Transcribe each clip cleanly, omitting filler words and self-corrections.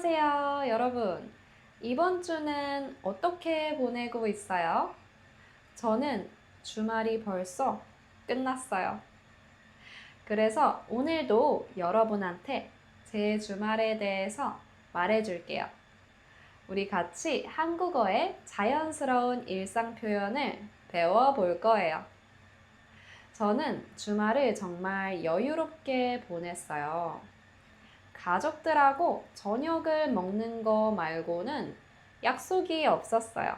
안녕하세요, 여러분. 이번 주는 어떻게 보내고 있어요? 저는 주말이 벌써 끝났어요. 그래서 오늘도 여러분한테 제 주말에 대해서 말해줄게요. 우리 같이 한국어의 자연스러운 일상 표현을 배워볼 거예요. 저는 주말을 정말 여유롭게 보냈어요. 가족들하고 저녁을 먹는 거 말고는 약속이 없었어요.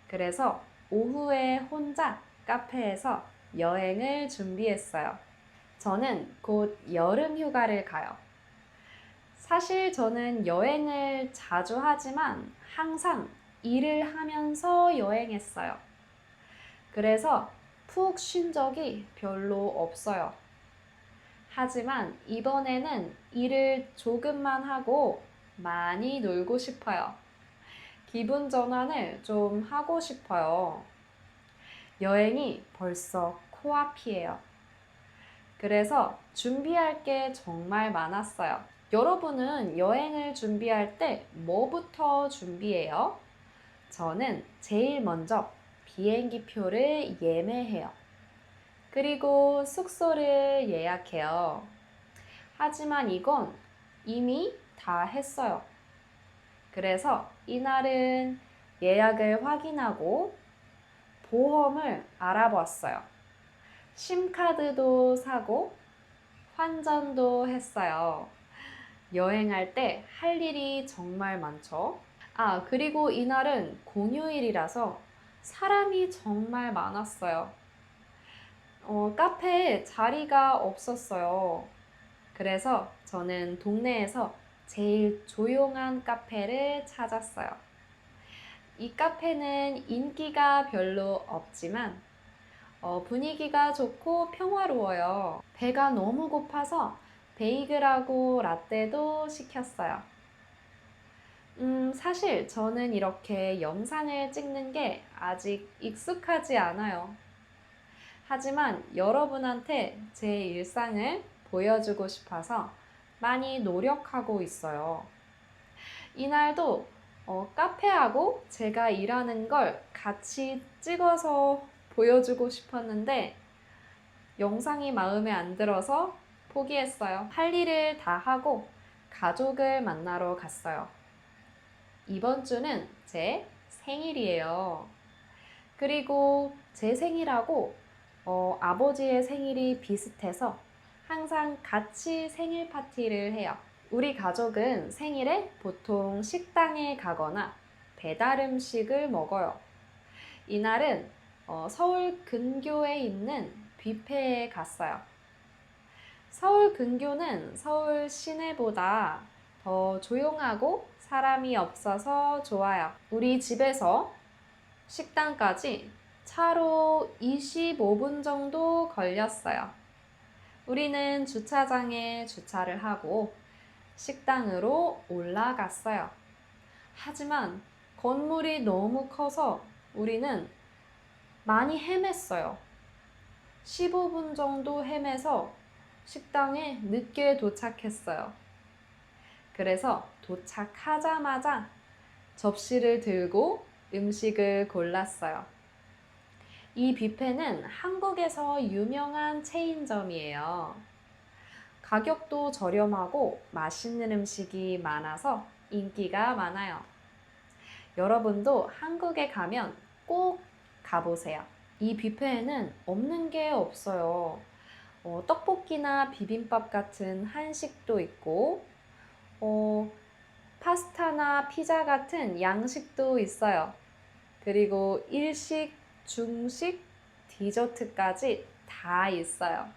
그래서 오후에 혼자 카페에서 여행을 준비했어요. 저는 곧 여름 휴가를 가요. 사실 저는 여행을 자주 하지만 항상 일을 하면서 여행했어요. 그래서 푹 쉰 적이 별로 없어요. 하지만 이번에는 일을 조금만 하고 많이 놀고 싶어요. 기분 전환을 좀 하고 싶어요. 여행이 벌써 코앞이에요. 그래서 준비할 게 정말 많았어요. 여러분은 여행을 준비할 때 뭐부터 준비해요? 저는 제일 먼저 비행기 표를 예매해요. 그리고 숙소를 예약해요. 하지만 이건 이미 다 했어요. 그래서 이날은 예약을 확인하고 보험을 알아봤어요. 심카드도 사고 환전도 했어요. 여행할 때 할 일이 정말 많죠. 그리고 이날은 공휴일이라서 사람이 정말 많았어요. 카페에 자리가 없었어요. 그래서 저는 동네에서 제일 조용한 카페를 찾았어요. 이 카페는 인기가 별로 없지만 분위기가 좋고 평화로워요. 배가 너무 고파서 베이글하고 라떼도 시켰어요. 사실 저는 이렇게 영상을 찍는 게 아직 익숙하지 않아요. 하지만 여러분한테 제 일상을 보여주고 싶어서 많이 노력하고 있어요. 이날도 카페하고 제가 일하는 걸 같이 찍어서 보여주고 싶었는데 영상이 마음에 안 들어서 포기했어요. 할 일을 다 하고 가족을 만나러 갔어요. 이번 주는 제 생일이에요. 그리고 제 생일하고 아버지의 생일이 비슷해서 항상 같이 생일 파티를 해요. 우리 가족은 생일에 보통 식당에 가거나 배달 음식을 먹어요. 이날은 서울 근교에 있는 뷔페에 갔어요. 서울 근교는 서울 시내보다 더 조용하고 사람이 없어서 좋아요. 우리 집에서 식당까지 차로 25분 정도 걸렸어요. 우리는 주차장에 주차를 하고 식당으로 올라갔어요. 하지만 건물이 너무 커서 우리는 많이 헤맸어요. 15분 정도 헤매서 식당에 늦게 도착했어요. 그래서 도착하자마자 접시를 들고 음식을 골랐어요. 이 뷔페는 한국에서 유명한 체인점이에요. 가격도 저렴하고 맛있는 음식이 많아서 인기가 많아요. 여러분도 한국에 가면 꼭 가보세요. 이 뷔페에는 없는 게 없어요. 떡볶이나 비빔밥 같은 한식도 있고, 파스타나 피자 같은 양식도 있어요. 그리고 일식, 중식, 디저트까지 다 있어요.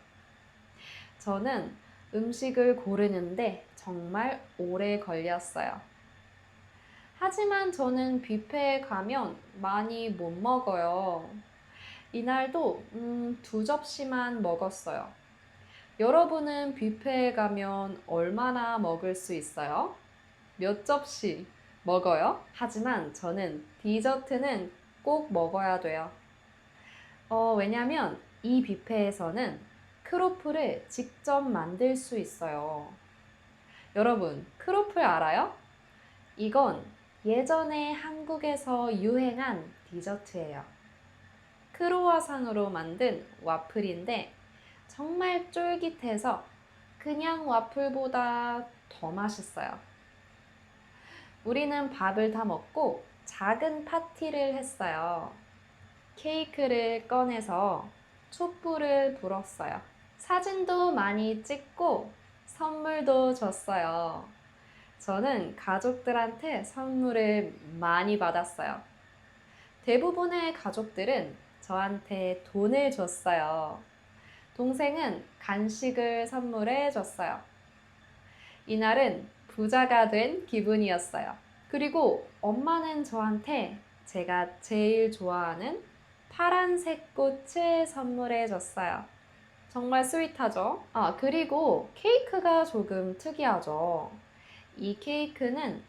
저는 음식을 고르는데 정말 오래 걸렸어요. 하지만 저는 뷔페에 가면 많이 못 먹어요. 이날도 2접시만 먹었어요. 여러분은 뷔페에 가면 얼마나 먹을 수 있어요? 몇 접시 먹어요? 하지만 저는 디저트는 꼭 먹어야 돼요. 왜냐면 이 뷔페에서는 크로플을 직접 만들 수 있어요. 여러분, 크로플 알아요? 이건 예전에 한국에서 유행한 디저트예요. 크로와상으로 만든 와플인데 정말 쫄깃해서 그냥 와플보다 더 맛있어요. 우리는 밥을 다 먹고 작은 파티를 했어요. 케이크를 꺼내서 촛불을 불었어요. 사진도 많이 찍고 선물도 줬어요. 저는 가족들한테 선물을 많이 받았어요. 대부분의 가족들은 저한테 돈을 줬어요. 동생은 간식을 선물해 줬어요. 이날은 부자가 된 기분이었어요. 그리고 엄마는 저한테 제가 제일 좋아하는 파란색 꽃을 선물해 줬어요. 정말 스윗하죠? 그리고 케이크가 조금 특이하죠. 이 케이크는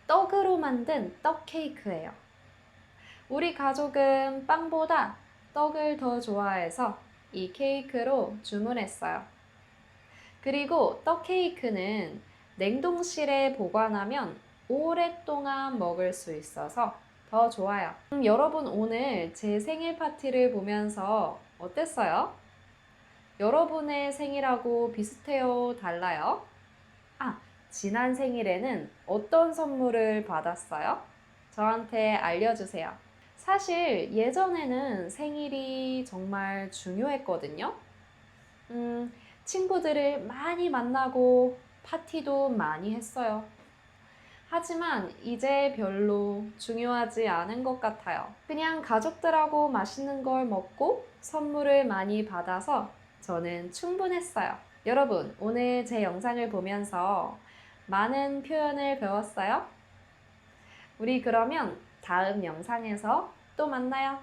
떡으로 만든 떡 케이크예요. 우리 가족은 빵보다 떡을 더 좋아해서 이 케이크로 주문했어요. 그리고 떡 케이크는 냉동실에 보관하면 오랫동안 먹을 수 있어서 더 좋아요. 여러분 오늘 제 생일 파티를 보면서 어땠어요? 여러분의 생일하고 비슷해요? 달라요? 지난 생일에는 어떤 선물을 받았어요? 저한테 알려주세요. 사실 예전에는 생일이 정말 중요했거든요. 친구들을 많이 만나고 파티도 많이 했어요. 하지만 이제 별로 중요하지 않은 것 같아요. 그냥 가족들하고 맛있는 걸 먹고 선물을 많이 받아서 저는 충분했어요. 여러분, 오늘 제 영상을 보면서 많은 표현을 배웠어요? 우리 그러면 다음 영상에서 또 만나요.